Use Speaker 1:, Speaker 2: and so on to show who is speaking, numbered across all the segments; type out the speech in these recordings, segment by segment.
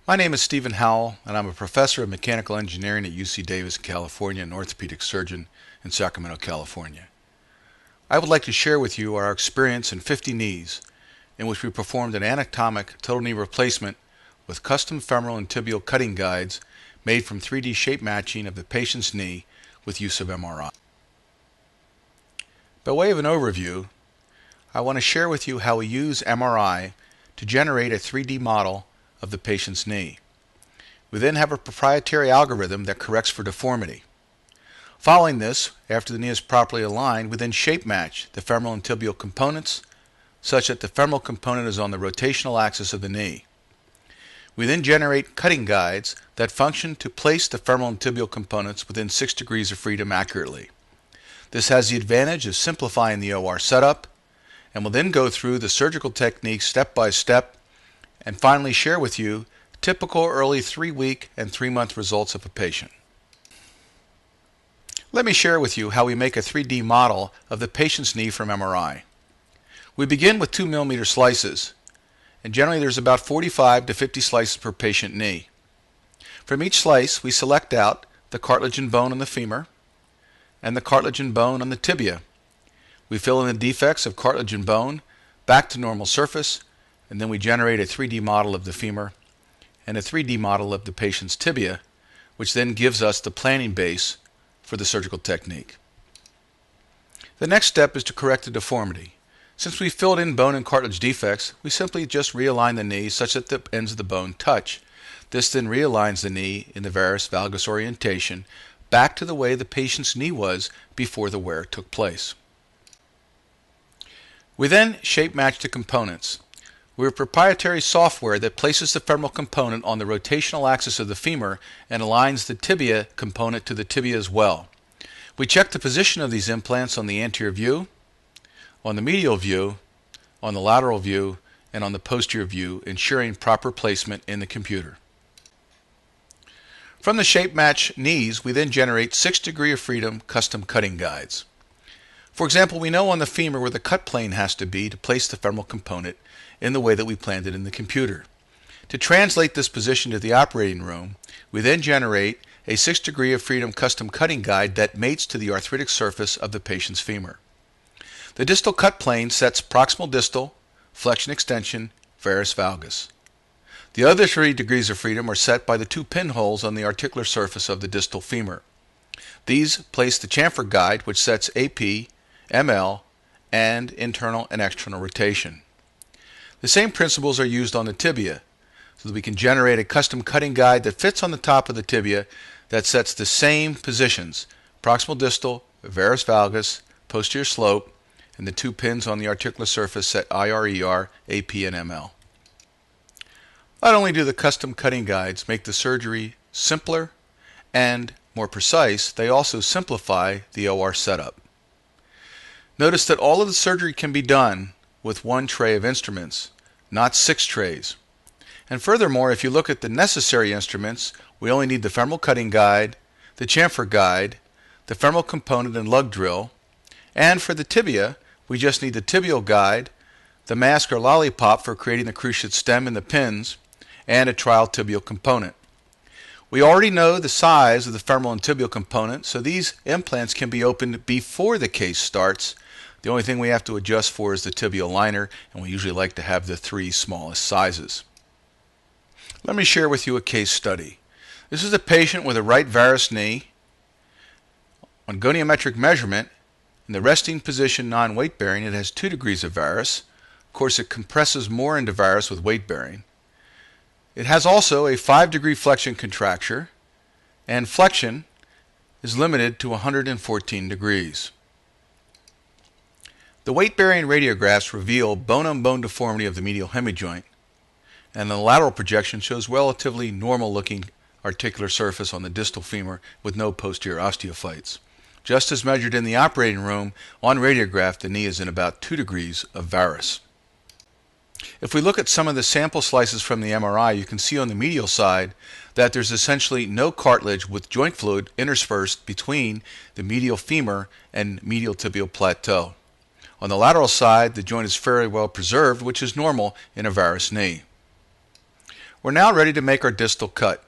Speaker 1: My name is Stephen Howell, and I'm a professor of mechanical engineering at UC Davis, California, and orthopedic surgeon in Sacramento, California. I would like to share with you our experience in 50 knees, in which we performed an anatomic total knee replacement with custom femoral and tibial cutting guides made from 3D shape matching of the patient's knee with use of MRI. By way of an overview, I want to share with you how we use MRI to generate a 3D model of the patient's knee. We then have a proprietary algorithm that corrects for deformity. Following this, after the knee is properly aligned, we then shape match the femoral and tibial components such that the femoral component is on the rotational axis of the knee. We then generate cutting guides that function to place the femoral and tibial components within 6 degrees of freedom accurately. This has the advantage of simplifying the OR setup, and will then go through the surgical techniques step by step and finally share with you typical early 3-week and 3-month results of a patient. Let me share with you how we make a 3D model of the patient's knee from MRI. We begin with 2 mm slices, and generally there's about 45 to 50 slices per patient knee. From each slice we select out the cartilage and bone on the femur and the cartilage and bone on the tibia. We fill in the defects of cartilage and bone back to normal surface, and then we generate a 3D model of the femur and a 3D model of the patient's tibia, which then gives us the planning base for the surgical technique. The next step is to correct the deformity. Since we filled in bone and cartilage defects, we simply just realign the knee such that the ends of the bone touch. This then realigns the knee in the varus valgus orientation back to the way the patient's knee was before the wear took place. We then shape match the components. We have proprietary software that places the femoral component on the rotational axis of the femur and aligns the tibia component to the tibia as well. We check the position of these implants on the anterior view, on the medial view, on the lateral view, and on the posterior view, ensuring proper placement in the computer. From the shape match knees, we then generate 6 degree of freedom custom cutting guides. For example, we know on the femur where the cut plane has to be to place the femoral component in the way that we planned it in the computer. To translate this position to the operating room, we then generate a 6 degree of freedom custom cutting guide that mates to the arthritic surface of the patient's femur. The distal cut plane sets proximal distal, flexion extension, varus valgus. The other 3 degrees of freedom are set by the 2 pinholes on the articular surface of the distal femur. These place the chamfer guide, which sets AP, ML, and internal and external rotation. The same principles are used on the tibia, so that we can generate a custom cutting guide that fits on the top of the tibia that sets the same positions: proximal distal, varus valgus, posterior slope, and the 2 pins on the articular surface set IR, AP, and ML. Not only do the custom cutting guides make the surgery simpler and more precise, they also simplify the OR setup. Notice that all of the surgery can be done with 1 tray of instruments, not 6 trays. And furthermore, if you look at the necessary instruments, we only need the femoral cutting guide, the chamfer guide, the femoral component and lug drill, and for the tibia, we just need the tibial guide, the mask or lollipop for creating the cruciate stem and the pins, and a trial tibial component. We already know the size of the femoral and tibial component, so these implants can be opened before the case starts. The only thing we have to adjust for is the tibial liner, and we usually like to have the 3 smallest sizes. Let me share with you a case study. This is a patient with a right varus knee. On goniometric measurement, in the resting position non-weight bearing, it has 2 degrees of varus. Of course, it compresses more into varus with weight bearing. It has also a 5 degree flexion contracture, and flexion is limited to 114 degrees. The weight-bearing radiographs reveal bone-on-bone deformity of the medial hemijoint, and the lateral projection shows relatively normal-looking articular surface on the distal femur with no posterior osteophytes. Just as measured in the operating room, on radiograph the knee is in about 2 degrees of varus. If we look at some of the sample slices from the MRI, you can see on the medial side that there's essentially no cartilage with joint fluid interspersed between the medial femur and medial tibial plateau. On the lateral side, the joint is fairly well preserved, which is normal in a varus knee. We're now ready to make our distal cut.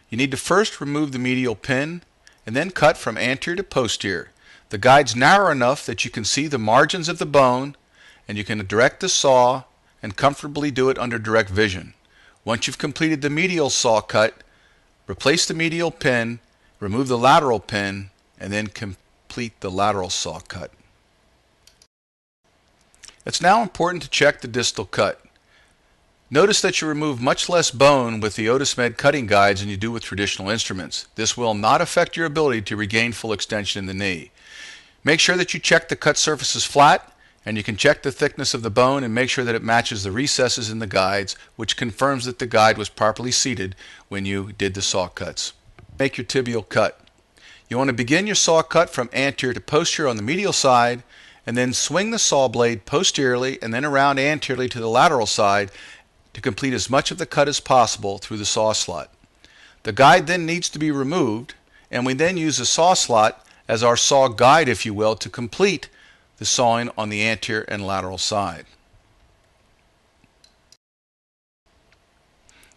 Speaker 1: You need to first remove the medial pin and then cut from anterior to posterior. The guide's narrow enough that you can see the margins of the bone, and you can direct the saw and comfortably do it under direct vision. Once you've completed the medial saw cut, replace the medial pin, remove the lateral pin, and then complete the lateral saw cut. It's now important to check the distal cut. Notice that you remove much less bone with the Otis Med cutting guides than you do with traditional instruments. This will not affect your ability to regain full extension in the knee. Make sure that you check the cut surfaces flat, and you can check the thickness of the bone and make sure that it matches the recesses in the guides, which confirms that the guide was properly seated when you did the saw cuts. Make your tibial cut. You want to begin your saw cut from anterior to posterior on the medial side, and then swing the saw blade posteriorly and then around anteriorly to the lateral side to complete as much of the cut as possible through the saw slot. The guide then needs to be removed, and we then use the saw slot as our saw guide, if you will, to complete the sawing on the anterior and lateral side.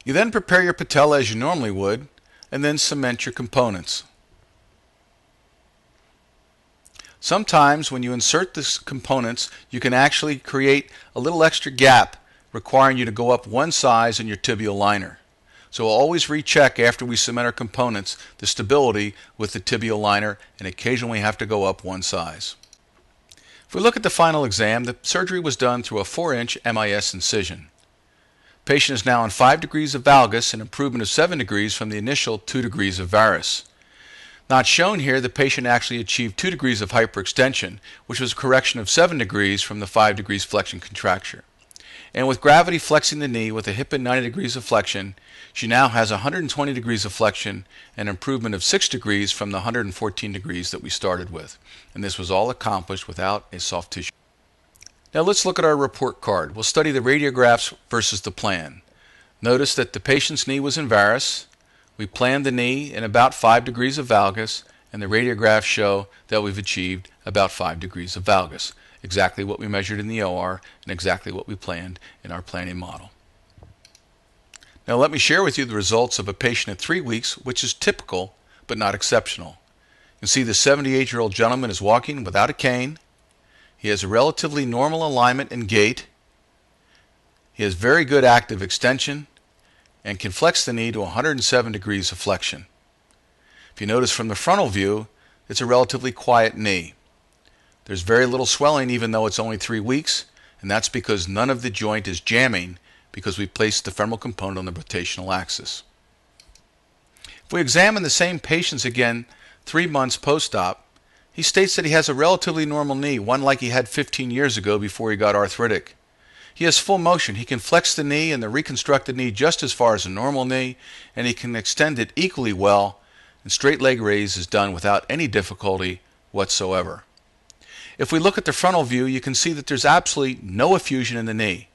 Speaker 1: You then prepare your patella as you normally would, and then cement your components. Sometimes when you insert the components, you can actually create a little extra gap requiring you to go up one size in your tibial liner. So we'll always recheck after we cement our components the stability with the tibial liner, and occasionally have to go up one size. If we look at the final exam, the surgery was done through a 4-inch MIS incision. The patient is now in 5 degrees of valgus, an improvement of 7 degrees from the initial 2 degrees of varus. Not shown here, the patient actually achieved 2 degrees of hyperextension, which was a correction of 7 degrees from the 5 degrees flexion contracture. And with gravity flexing the knee with a hip at 90 degrees of flexion, she now has 120 degrees of flexion, an improvement of 6 degrees from the 114 degrees that we started with. And this was all accomplished without a soft tissue. Now let's look at our report card. We'll study the radiographs versus the plan. Notice that the patient's knee was in varus. We planned the knee in about 5 degrees of valgus, and the radiographs show that we've achieved about 5 degrees of valgus. Exactly what we measured in the OR and exactly what we planned in our planning model. Now let me share with you the results of a patient at 3 weeks, which is typical but not exceptional. You can see the 78-year-old gentleman is walking without a cane. He has a relatively normal alignment and gait. He has very good active extension and can flex the knee to 107 degrees of flexion. If you notice from the frontal view, it's a relatively quiet knee. There's very little swelling even though it's only 3 weeks, and that's because none of the joint is jamming because we placed the femoral component on the rotational axis. If we examine the same patients again 3 months post-op, he states that he has a relatively normal knee, one like he had 15 years ago before he got arthritic. He has full motion. He can flex the knee and the reconstructed knee just as far as a normal knee, and he can extend it equally well, and straight leg raise is done without any difficulty whatsoever. If we look at the frontal view, you can see that there's absolutely no effusion in the knee.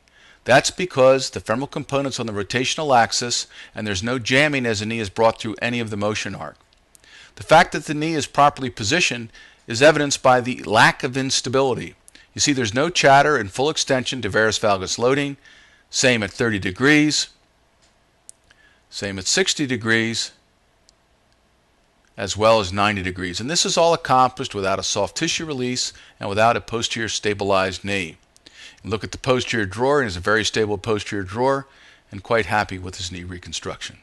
Speaker 1: That's because the femoral component's on the rotational axis and there's no jamming as the knee is brought through any of the motion arc. The fact that the knee is properly positioned is evidenced by the lack of instability. You see there's no chatter and full extension to varus valgus loading. Same at 30 degrees. Same at 60 degrees. As well as 90 degrees. And this is all accomplished without a soft tissue release and without a posterior stabilized knee. And look at the posterior drawer, and it's a very stable posterior drawer, and quite happy with his knee reconstruction.